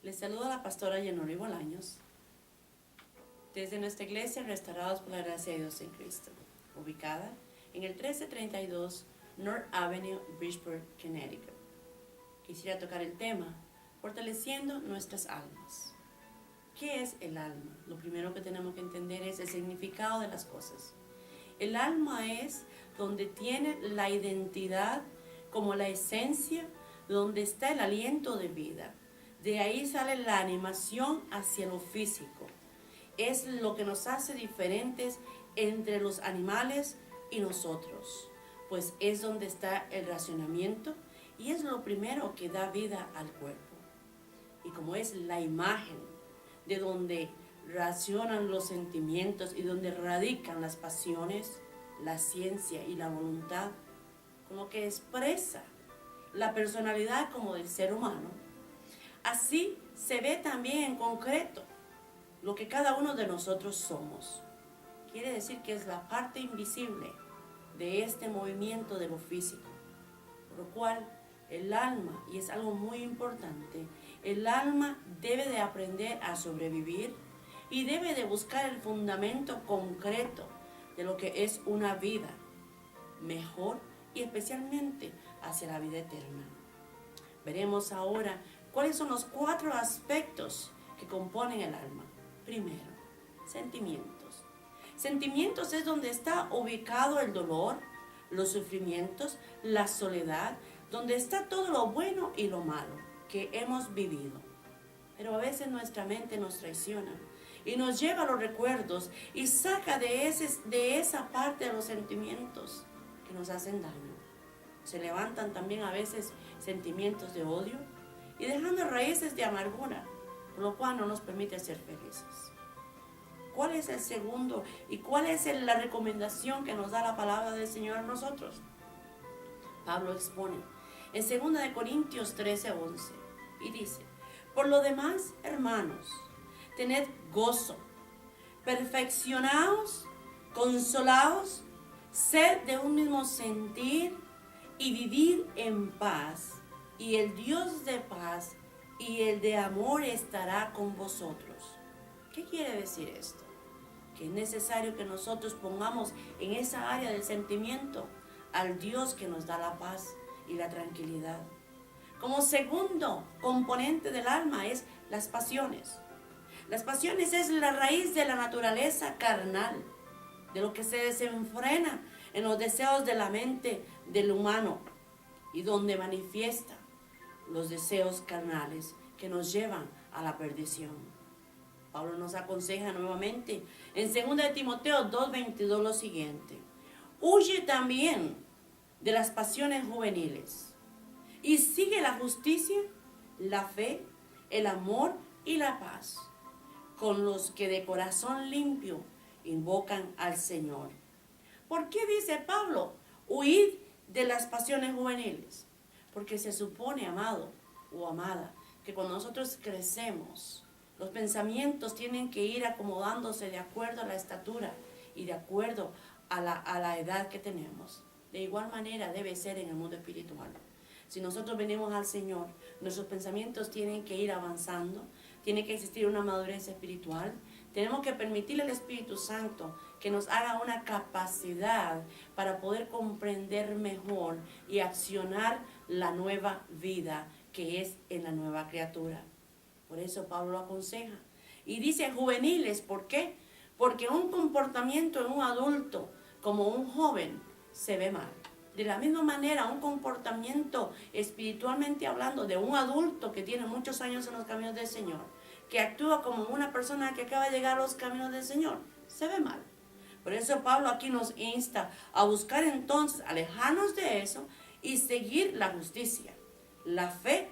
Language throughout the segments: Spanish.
Les saluda la pastora Yenori Bolaños desde nuestra iglesia Restaurados por la Gracia de Dios en Cristo, ubicada en el 1332 North Avenue, Bridgeport, Connecticut. Quisiera tocar el tema fortaleciendo nuestras almas. ¿Qué es el alma? Lo primero que tenemos que entender es el significado de las cosas. El alma es donde tiene la identidad como la esencia, donde está el aliento de vida. De ahí sale la animación hacia lo físico. Es lo que nos hace diferentes entre los animales y nosotros, pues es donde está el racionamiento y es lo primero que da vida al cuerpo. Y como es la imagen de donde racionan los sentimientos y donde radican las pasiones, la ciencia y la voluntad, como que expresa la personalidad como del ser humano, así se ve también en concreto lo que cada uno de nosotros somos. Quiere decir que es la parte invisible de este movimiento de lo físico, por lo cual el alma, y es algo muy importante, el alma debe de aprender a sobrevivir y debe de buscar el fundamento concreto de lo que es una vida mejor y especialmente hacia la vida eterna. Veremos ahora cuáles son los 4 aspectos que componen el alma. Primero, sentimientos. Sentimientos es donde está ubicado el dolor, los sufrimientos, la soledad, donde está todo lo bueno y lo malo que hemos vivido. Pero a veces nuestra mente nos traiciona y nos lleva a los recuerdos y saca de esa parte de los sentimientos que nos hacen daño. Se levantan también a veces sentimientos de odio y dejando raíces de amargura, por lo cual no nos permite ser felices. ¿Cuál es el segundo y cuál es la recomendación que nos da la palabra del Señor a nosotros? Pablo expone en 2 Corintios 13:11 y dice: por lo demás, hermanos, tened gozo, perfeccionaos, consolaos, sed de un mismo sentir y vivid en paz, y el Dios de paz y el de amor estará con vosotros. ¿Qué quiere decir esto? Que es necesario que nosotros pongamos en esa área del sentimiento al Dios que nos da la paz y la tranquilidad. Como segundo componente del alma es las pasiones. Las pasiones es la raíz de la naturaleza carnal, de lo que se desenfrena en los deseos de la mente del humano y donde manifiesta los deseos carnales que nos llevan a la perdición. Pablo nos aconseja nuevamente en 2 Timoteo 2:22 lo siguiente: huye también de las pasiones juveniles y sigue la justicia, la fe, el amor y la paz, con los que de corazón limpio invocan al Señor. ¿Por qué dice Pablo huid de las pasiones juveniles? Porque se supone, amado o amada, que cuando nosotros crecemos, los pensamientos tienen que ir acomodándose de acuerdo a la estatura y de acuerdo a la edad que tenemos. De igual manera debe ser en el mundo espiritual. Si nosotros venimos al Señor, nuestros pensamientos tienen que ir avanzando, tiene que existir una madurez espiritual. Tenemos que permitirle al Espíritu Santo que nos haga una capacidad para poder comprender mejor y accionar la nueva vida que es en la nueva criatura. Por eso Pablo lo aconseja. Y dice juveniles, ¿por qué? Porque un comportamiento en un adulto como un joven se ve mal. De la misma manera, un comportamiento espiritualmente hablando de un adulto que tiene muchos años en los caminos del Señor, que actúa como una persona que acaba de llegar a los caminos del Señor, se ve mal. Por eso Pablo aquí nos insta a buscar entonces, alejarnos de eso y seguir la justicia, la fe,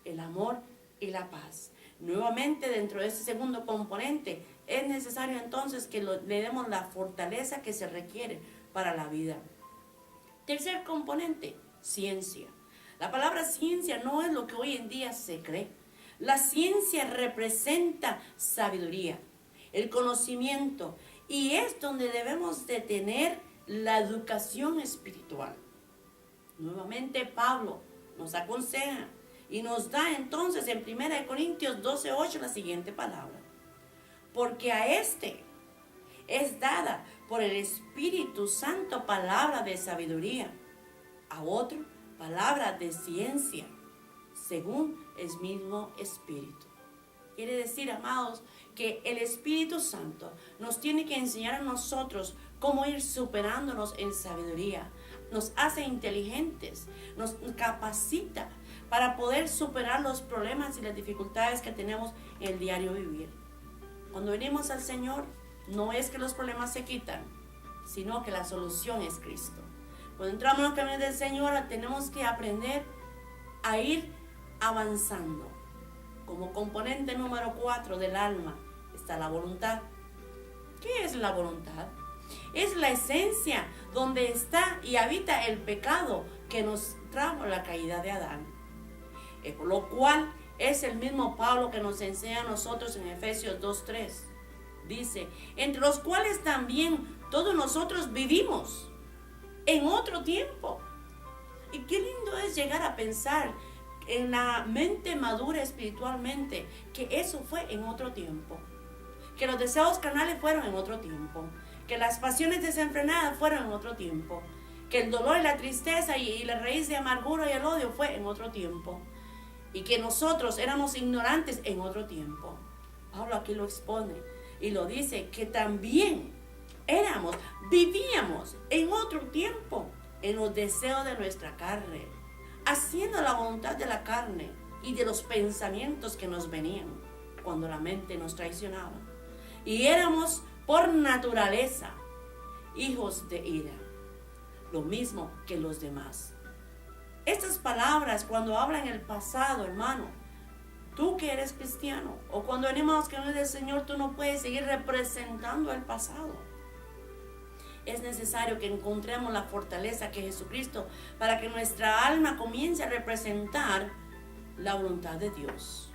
el amor y la paz. Nuevamente, dentro de ese segundo componente, es necesario entonces que le demos la fortaleza que se requiere para la vida. Tercer componente, ciencia. La palabra ciencia no es lo que hoy en día se cree. La ciencia representa sabiduría, el conocimiento, y es donde debemos de tener la educación espiritual. Nuevamente Pablo nos aconseja Y nos da entonces en 1 Corintios 12:8 la siguiente palabra. Porque a este es dada por el Espíritu Santo palabra de sabiduría, a otro palabra de ciencia, según el mismo Espíritu. Quiere decir, amados, que el Espíritu Santo nos tiene que enseñar a nosotros cómo ir superándonos en sabiduría. Nos hace inteligentes, nos capacita para poder superar los problemas y las dificultades que tenemos en el diario vivir. Cuando venimos al Señor, no es que los problemas se quitan, sino que la solución es Cristo. Cuando entramos en los caminos del Señor, tenemos que aprender a ir avanzando. Como componente número 4 del alma está la voluntad. ¿Qué es la voluntad? Es la esencia donde está y habita el pecado que nos trajo la caída de Adán. Por lo cual es el mismo Pablo que nos enseña a nosotros en Efesios 2:3. Dice, entre los cuales también todos nosotros vivimos en otro tiempo. Y qué lindo es llegar a pensar en la mente madura espiritualmente, que eso fue en otro tiempo. Que los deseos carnales fueron en otro tiempo. Que las pasiones desenfrenadas fueron en otro tiempo. Que el dolor y la tristeza y la raíz de amargura y el odio fue en otro tiempo. Y que nosotros éramos ignorantes en otro tiempo. Pablo aquí lo expone y lo dice, que también vivíamos en otro tiempo, en los deseos de nuestra carne, haciendo la voluntad de la carne y de los pensamientos que nos venían cuando la mente nos traicionaba. Y éramos por naturaleza hijos de ira, lo mismo que los demás. Estas palabras, cuando hablan en el pasado, hermano, tú que eres cristiano, o cuando venimos a los caminos del Señor, tú no puedes seguir representando el pasado. Es necesario que encontremos la fortaleza que es Jesucristo para que nuestra alma comience a representar la voluntad de Dios.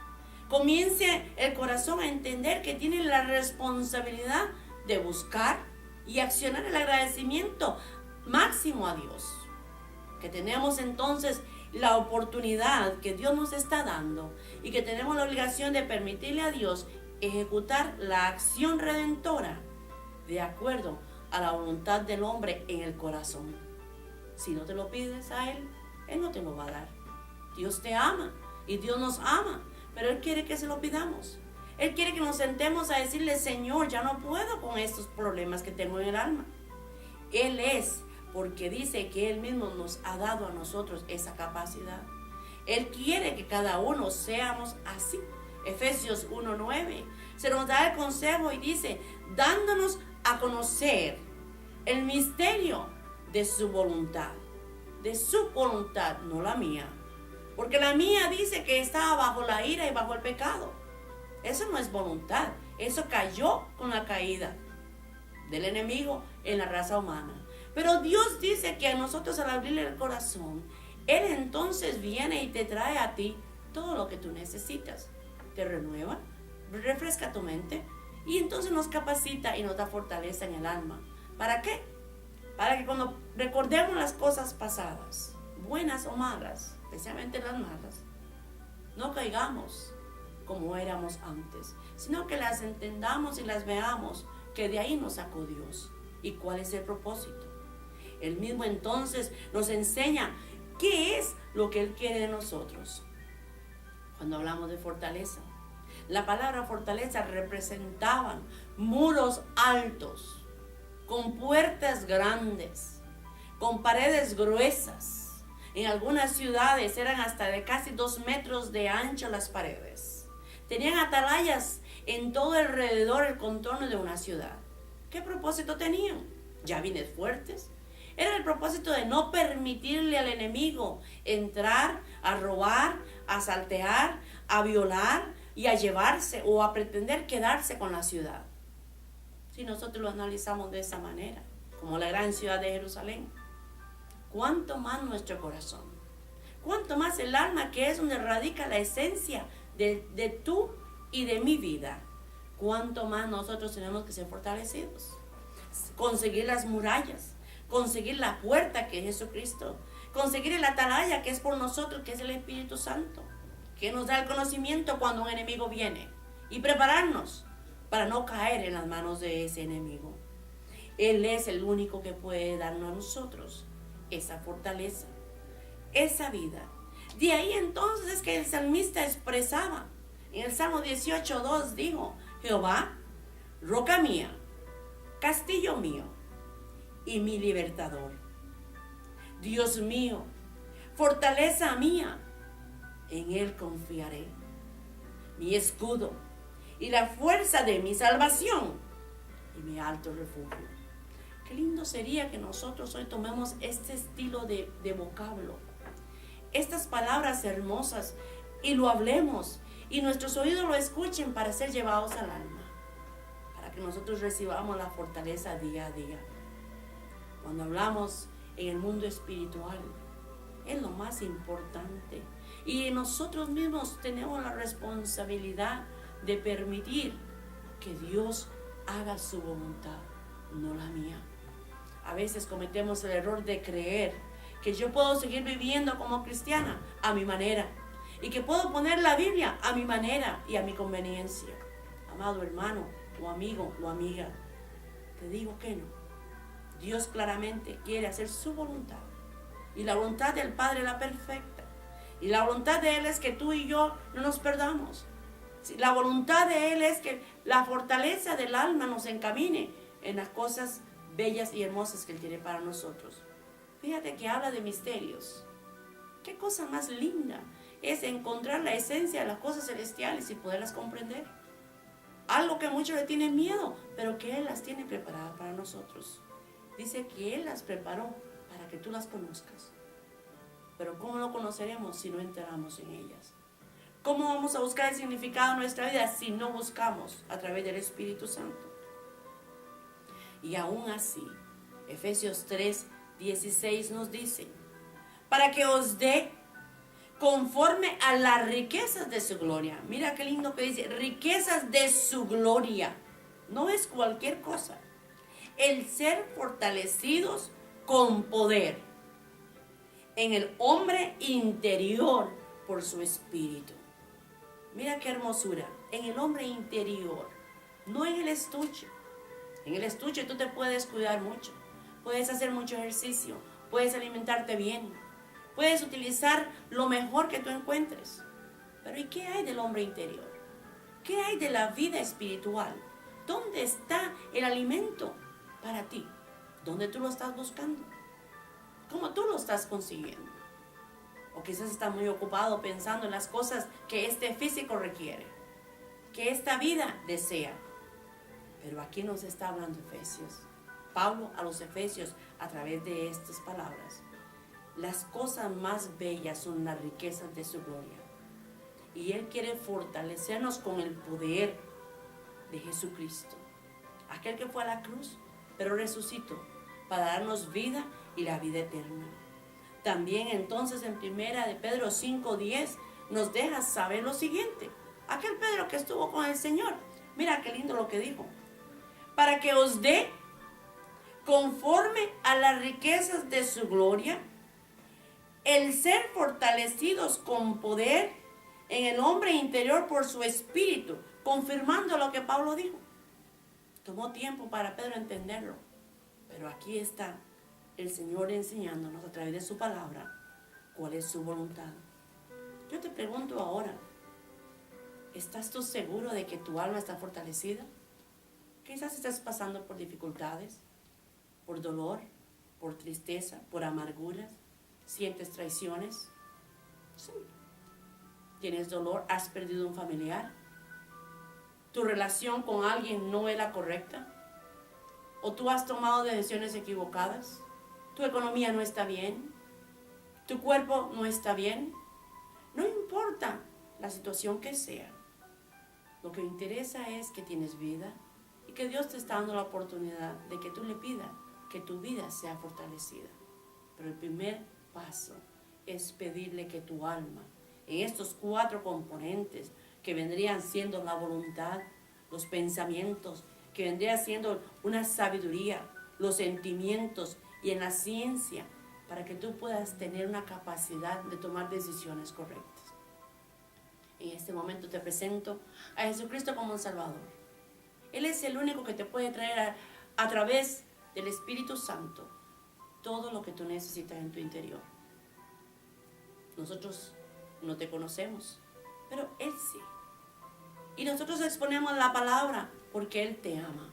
Comience el corazón a entender que tiene la responsabilidad de buscar y accionar el agradecimiento máximo a Dios. Que tenemos entonces la oportunidad que Dios nos está dando y que tenemos la obligación de permitirle a Dios ejecutar la acción redentora de acuerdo a la voluntad del hombre en el corazón. Si no te lo pides a Él, Él no te lo va a dar. Dios te ama y Dios nos ama, pero Él quiere que se lo pidamos. Él quiere que nos sentemos a decirle, Señor, ya no puedo con estos problemas que tengo en el alma. Él es, porque dice que Él mismo nos ha dado a nosotros esa capacidad. Él quiere que cada uno seamos así. Efesios 1:9 se nos da el consejo y dice, dándonos a conocer el misterio de su voluntad, no la mía, porque la mía dice que estaba bajo la ira y bajo el pecado. Eso no es voluntad, eso cayó con la caída del enemigo en la raza humana. Pero Dios dice que a nosotros, al abrirle el corazón, Él entonces viene y te trae a ti todo lo que tú necesitas. Te renueva, refresca tu mente y entonces nos capacita y nos da fortaleza en el alma. ¿Para qué? Para que cuando recordemos las cosas pasadas, buenas o malas, especialmente las malas, no caigamos como éramos antes, sino que las entendamos y las veamos, que de ahí nos sacó Dios y cuál es el propósito. Él mismo entonces nos enseña qué es lo que Él quiere de nosotros. Cuando hablamos de fortaleza, la palabra fortaleza representaban muros altos, con puertas grandes, con paredes gruesas. En algunas ciudades eran hasta de casi 2 metros de ancho las paredes. Tenían atalayas en todo alrededor el contorno de una ciudad. ¿Qué propósito tenían? Llavines fuertes. Era el propósito de no permitirle al enemigo entrar, a robar, a saltear, a violar y a llevarse o a pretender quedarse con la ciudad. Si nosotros lo analizamos de esa manera, como la gran ciudad de Jerusalén, cuánto más nuestro corazón, cuánto más el alma, que es donde radica la esencia de tú y de mi vida, cuánto más nosotros tenemos que ser fortalecidos, conseguir las murallas, conseguir la puerta que es Jesucristo, conseguir el atalaya que es por nosotros, que es el Espíritu Santo. que nos da el conocimiento cuando un enemigo viene y prepararnos para no caer en las manos de ese enemigo. Él es el único que puede darnos a nosotros esa fortaleza, esa vida. De ahí entonces es que el salmista expresaba, en el Salmo 18:2 dijo: Jehová, roca mía, castillo mío y mi libertador. Dios mío, fortaleza mía, en Él confiaré. Mi escudo y la fuerza de mi salvación y mi alto refugio. Qué lindo sería que nosotros hoy tomemos este estilo de vocablo, estas palabras hermosas, y lo hablemos, y nuestros oídos lo escuchen para ser llevados al alma, para que nosotros recibamos la fortaleza día a día. Cuando hablamos en el mundo espiritual, es lo más importante, y nosotros mismos tenemos la responsabilidad de permitir que Dios haga su voluntad, no la mía. A veces cometemos el error de creer que yo puedo seguir viviendo como cristiana a mi manera, y que puedo poner la Biblia a mi manera y a mi conveniencia. Amado hermano o amigo o amiga, te digo que no. Dios claramente quiere hacer su voluntad, y la voluntad del Padre es la perfecta, y la voluntad de Él es que tú y yo no nos perdamos. La voluntad de Él es que la fortaleza del alma nos encamine en las cosas bellas y hermosas que Él tiene para nosotros. Fíjate que habla de misterios. Qué cosa más linda es encontrar la esencia de las cosas celestiales y poderlas comprender. Algo que muchos le tienen miedo, pero que Él las tiene preparadas para nosotros. Dice que Él las preparó para que tú las conozcas. Pero ¿cómo lo conoceremos si no entramos en ellas? ¿Cómo vamos a buscar el significado de nuestra vida si no buscamos a través del Espíritu Santo? Y aún así, Efesios 3:16 nos dice: para que os dé conforme a las riquezas de su gloria. Mira qué lindo que dice, riquezas de su gloria. No es cualquier cosa. El ser fortalecidos con poder en el hombre interior por su espíritu. Mira qué hermosura, en el hombre interior, no en el estuche. En el estuche tú te puedes cuidar mucho, puedes hacer mucho ejercicio, puedes alimentarte bien, puedes utilizar lo mejor que tú encuentres. Pero ¿y qué hay del hombre interior? ¿Qué hay de la vida espiritual? ¿Dónde está el alimento para ti? ¿Dónde tú lo estás buscando? ¿Cómo tú lo estás consiguiendo? O quizás estás muy ocupado pensando en las cosas que este físico requiere, que esta vida desea. Pero aquí nos está hablando Efesios. Pablo a los Efesios a través de estas palabras. Las cosas más bellas son las riquezas de su gloria. Y Él quiere fortalecernos con el poder de Jesucristo. Aquel que fue a la cruz, pero resucitó para darnos vida y la vida eterna. También entonces en primera de Pedro 5:10 nos deja saber lo siguiente. Aquel Pedro que estuvo con el Señor, mira qué lindo lo que dijo. Para que os dé conforme a las riquezas de su gloria, el ser fortalecidos con poder en el hombre interior por su espíritu, confirmando lo que Pablo dijo. Tomó tiempo para Pedro entenderlo, pero aquí está el Señor enseñándonos a través de su palabra cuál es su voluntad. Yo te pregunto ahora, ¿estás tú seguro de que tu alma está fortalecida? Quizás estás pasando por dificultades, por dolor, por tristeza, por amarguras. ¿Sientes traiciones? Sí. ¿Tienes dolor? ¿Has perdido un familiar? ¿Tu relación con alguien no es la correcta? ¿O tú has tomado decisiones equivocadas? ¿Tu economía no está bien? ¿Tu cuerpo no está bien? No importa la situación que sea. Lo que interesa es que tienes vida y que Dios te está dando la oportunidad de que tú le pidas que tu vida sea fortalecida. Pero el primer paso es pedirle que tu alma, en estos 4 componentes que vendrían siendo la voluntad, los pensamientos, que vendría siendo una sabiduría, los sentimientos y en la ciencia, para que tú puedas tener una capacidad de tomar decisiones correctas. En este momento te presento a Jesucristo como un Salvador. Él es el único que te puede traer a través del Espíritu Santo todo lo que tú necesitas en tu interior. Nosotros no te conocemos, pero Él sí. Y nosotros exponemos la palabra porque Él te ama,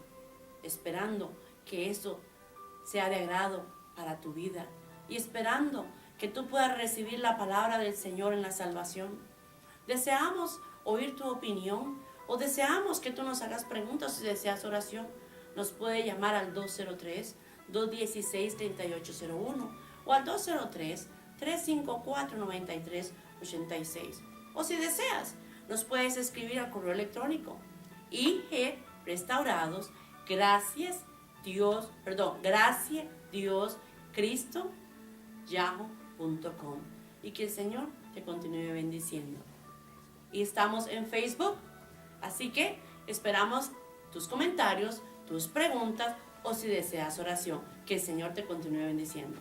esperando que eso sea de agrado para tu vida y esperando que tú puedas recibir la palabra del Señor en la salvación. Deseamos oír tu opinión o deseamos que tú nos hagas preguntas si deseas oración. Nos puede llamar al 203-216-3801 o al 203-354-9386. O si deseas, nos puedes escribir al correo electrónico IG-Restaurados, gracias Dios Cristo yahoo.com, y que el Señor te continúe bendiciendo. Y estamos en Facebook, así que esperamos tus comentarios, tus preguntas o si deseas oración. Que el Señor te continúe bendiciendo.